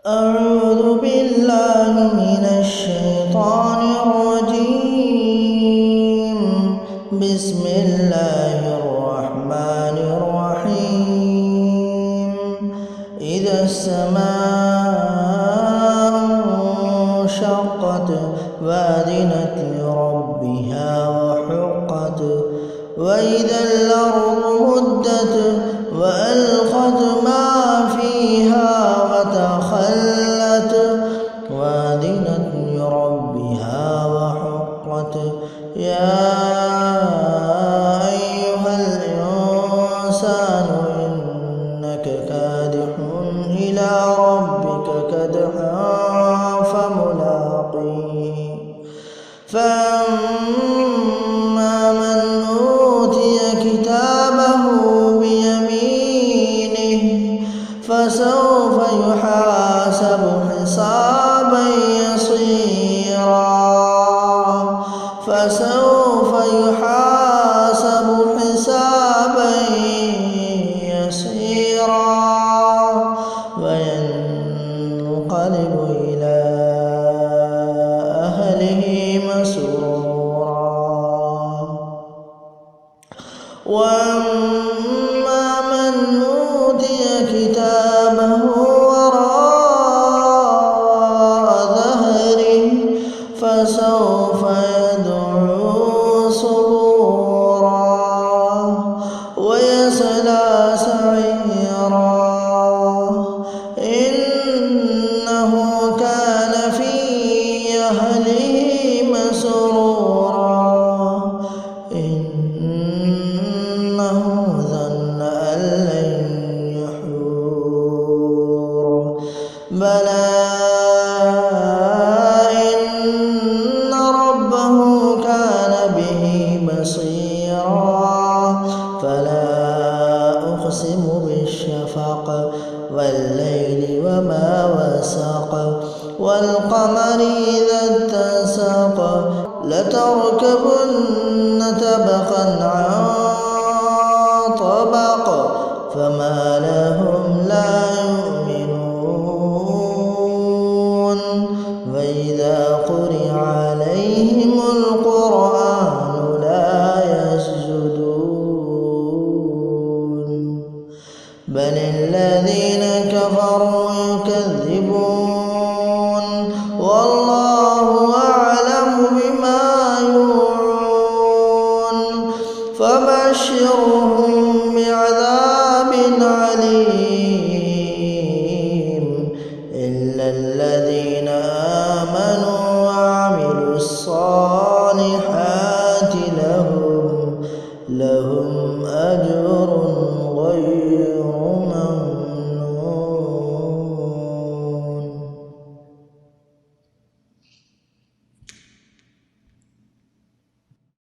أعوذ بالله من الشيطان الرجيم. بسم الله الرحمن الرحيم. إذا السماء انشقت وأذنت لربها وحقت وإذا الأرض مدت وألقت ما فيها وتخلت وأذنت لربها وحقت يا أيها الإنسان إنك كادح إلى ربك كدحا فملاقيه فأما من أوتي كتابه بيمينه فسوف يحاسب حسابا يسيرا وينقلب إلى أهله مسرورا. وأما من أوتي كتابه وراء ظهره فسوف يدعو صبورا ويصلى سعيرا إنه كان في أهله مسرورا إنه ظن أن لن يحور بلى إن ربه كان به بصيرا. فلا أقسم بالشفق والليل وما وسق والقمر إذا اتسق لتركبن طبقا عن طبق فما لهم لا يؤمنون وإذا قرئ عليهم القرآن لا يسجدون بل الذين كفروا يكذبون والله أعلم بما يوعون فبشرهم بعذاب عليم إلا الذين آمنوا وعملوا الصالحات